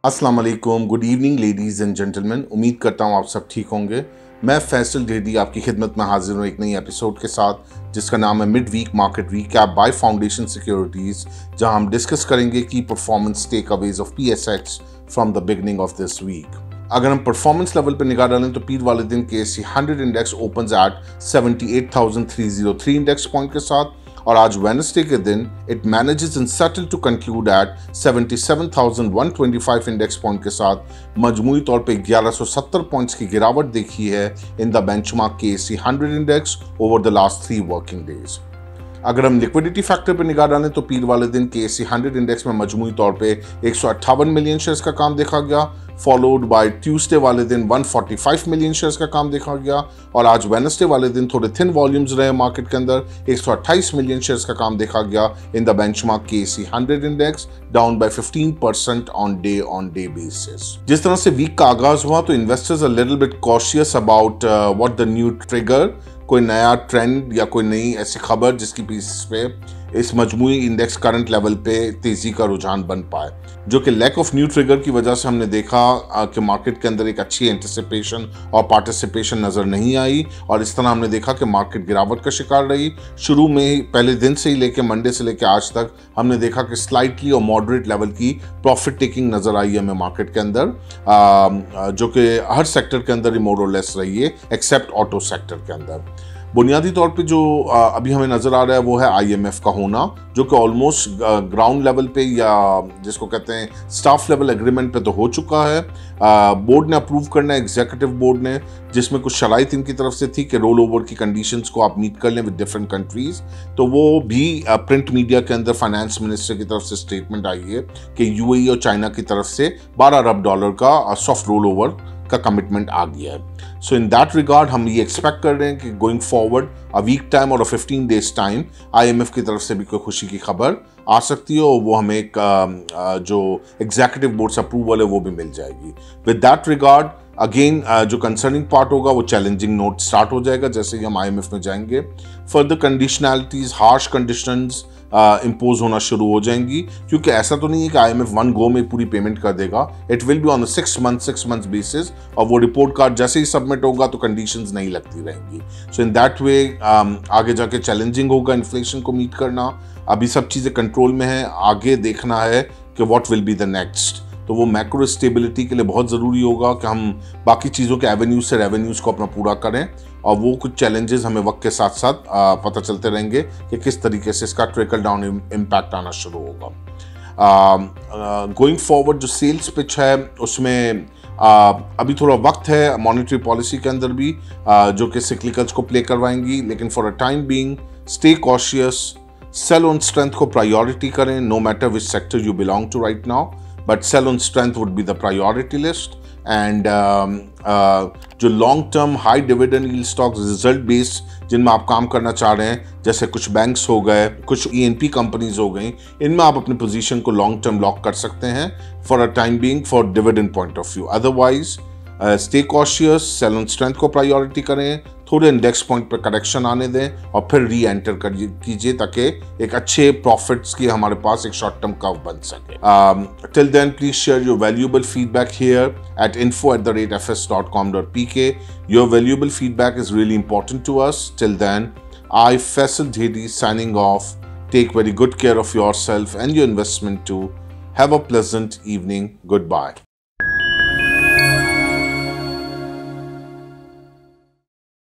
अस्सलाम वालेकुम, good evening ladies and gentleman. उम्मीद करता हूँ आप सब ठीक होंगे। मैं फैसल ढेडी आपकी खिदमत में हाजिर हूँ एक नई एपिसोड के साथ जिसका नाम है mid week market recap by foundation securities, जहां हम डिस्कस करेंगे की performance takeaways of PSX from the beginning of this week. अगर हम परफॉर्मेंस लेवल पर निगाह डालें तो पीर वाले दिन KSE 100 index opens at 78,303 index point के साथ, और आज वेडनेसडे के दिन it manages in settle to conclude at 77,125 index point के साथ मजमूई तौर पे 1170 पॉइंट्स की गिरावट देखी है इन the benchmark KSE 100 index over the last 3 working days. अगर हम लिक्विडिटी फैक्टर पर निगाह डालें तो पीर वाले दिन KSE 100 इंडेक्स में मजमूई तौर पे 158 मिलियन शेयर्स का काम देखा गया, फॉलोड बाय ट्यूसडे वाले दिन 145 मिलियन शेयर्स का काम देखा गया, और आज वेडनेसडे वाले दिन थोड़े थिन वॉल्यूम्स रहे मार्केट के अंदर। 128 मिलियन शेयर्स का काम देखा गया in the benchmark KSE 100 index, down by 15% on day basis. जिस तरह से वीक का आगाज हुआ तो investors are little bit cautious about what the new trigger, कोई नया ट्रेंड या कोई नई ऐसी खबर जिसकी बेसिस पे इस मजमूई इंडेक्स करंट लेवल पे तेजी का रुझान बन पाए, जो कि लैक ऑफ न्यू ट्रिगर की वजह से हमने देखा कि मार्केट के अंदर एक अच्छी एंटिसिपेशन और पार्टिसिपेशन नजर नहीं आई, और इस तरह हमने देखा कि मार्केट गिरावट का शिकार रही। शुरू में पहले दिन से ही लेके मंडे से लेके आज तक हमने देखा कि स्लाइटली और मॉडरेट लेवल की प्रॉफिट टेकिंग नजर आई है हमें मार्केट के अंदर, जो कि हर सेक्टर के अंदर ही मोर और लेस रही है एक्सेप्ट ऑटो सेक्टर के अंदर। बुनियादी तौर पे जो अभी हमें नज़र आ रहा है वो है IMF का होना, जो कि ऑलमोस्ट ग्राउंड लेवल पे या जिसको कहते हैं स्टाफ लेवल एग्रीमेंट पे तो हो चुका है। बोर्ड ने अप्रूव करना है, एग्जीक्यूटिव बोर्ड ने, जिसमें कुछ शराइत इनकी तरफ से थी कि रोल ओवर की कंडीशंस को आप मीट कर लें विद डिफरेंट कंट्रीज। तो वो भी प्रिंट मीडिया के अंदर फाइनेंस मिनिस्टर की तरफ से स्टेटमेंट आई है कि UAE और चाइना की तरफ से $12 अरब का सॉफ्ट रोल ओवर का कमिटमेंट आ गया है। सो इन दैट रिगार्ड हम ये एक्सपेक्ट कर रहे हैं कि going forward a week time और 15 डेज टाइम IMF की तरफ से भी कोई खुशी की खबर आ सकती है, और वो हमें एक जो एग्जीक्यूटिव बोर्ड से अप्रूवल है वो भी मिल जाएगी। विद दैट रिगार्ड अगेन जो कंसर्निंग पार्ट होगा वो चैलेंजिंग नोट स्टार्ट हो जाएगा जैसे ही हम IMF में जाएंगे। Further conditionalities, harsh conditions impose होना शुरू हो जाएंगी, क्योंकि ऐसा तो नहीं है कि IMF वन गो में पूरी पेमेंट कर देगा। It will be on 6 months basis, और वो रिपोर्ट कार्ड जैसे ही सबमिट होगा तो कंडीशंस नहीं लगती रहेंगी। सो इन दैट वे आगे जाके चैलेंजिंग होगा इन्फ्लेशन को मीट करना। अभी सब चीज़ें कंट्रोल में है, आगे देखना है कि what will be the next. तो वो मैक्रो स्टेबिलिटी के लिए बहुत ज़रूरी होगा कि हम बाकी चीज़ों के एवेन्यूज से रेवेन्यूज़ को अपना पूरा करें, और वो कुछ चैलेंजेस हमें वक्त के साथ साथ पता चलते रहेंगे कि किस तरीके से इसका ट्रिकल डाउन इम्पैक्ट आना शुरू होगा। गोइंग फॉरवर्ड जो सेल्स पिच है उसमें अभी थोड़ा वक्त है मॉनेटरी पॉलिसी के अंदर भी, जो कि सिक्लिकल्स को प्ले करवाएंगी, लेकिन for a time being stay cautious, sell on strength को प्रायोरिटी करें, no matter which sector you belong to right now, but sell on strength would be the priority list. And जो long term high dividend yield stocks result based जिनमें आप काम करना चाह रहे हैं, जैसे कुछ बैंक्स हो गए, कुछ ENP कंपनीज हो गई, इनमें आप अपनी पोजीशन को लॉन्ग टर्म लॉक कर सकते हैं for a time being for dividend point of view. Otherwise stay cautious, sell on strength को प्रायोरिटी करें, थोड़े इंडेक्स पॉइंट पर करेक्शन आने दें और फिर री एंटर कीजिए ताकि एक अच्छे प्रॉफिट्स की हमारे पास एक शॉर्ट टर्म कर्व बन सके। Till then please share your valuable feedback here at info@fs.com.pk. Your valuable feedback is really important to us. Till then, I Faisal Dhedi signing off. Take very good care of yourself and your investment too. Have a pleasant evening. Goodbye.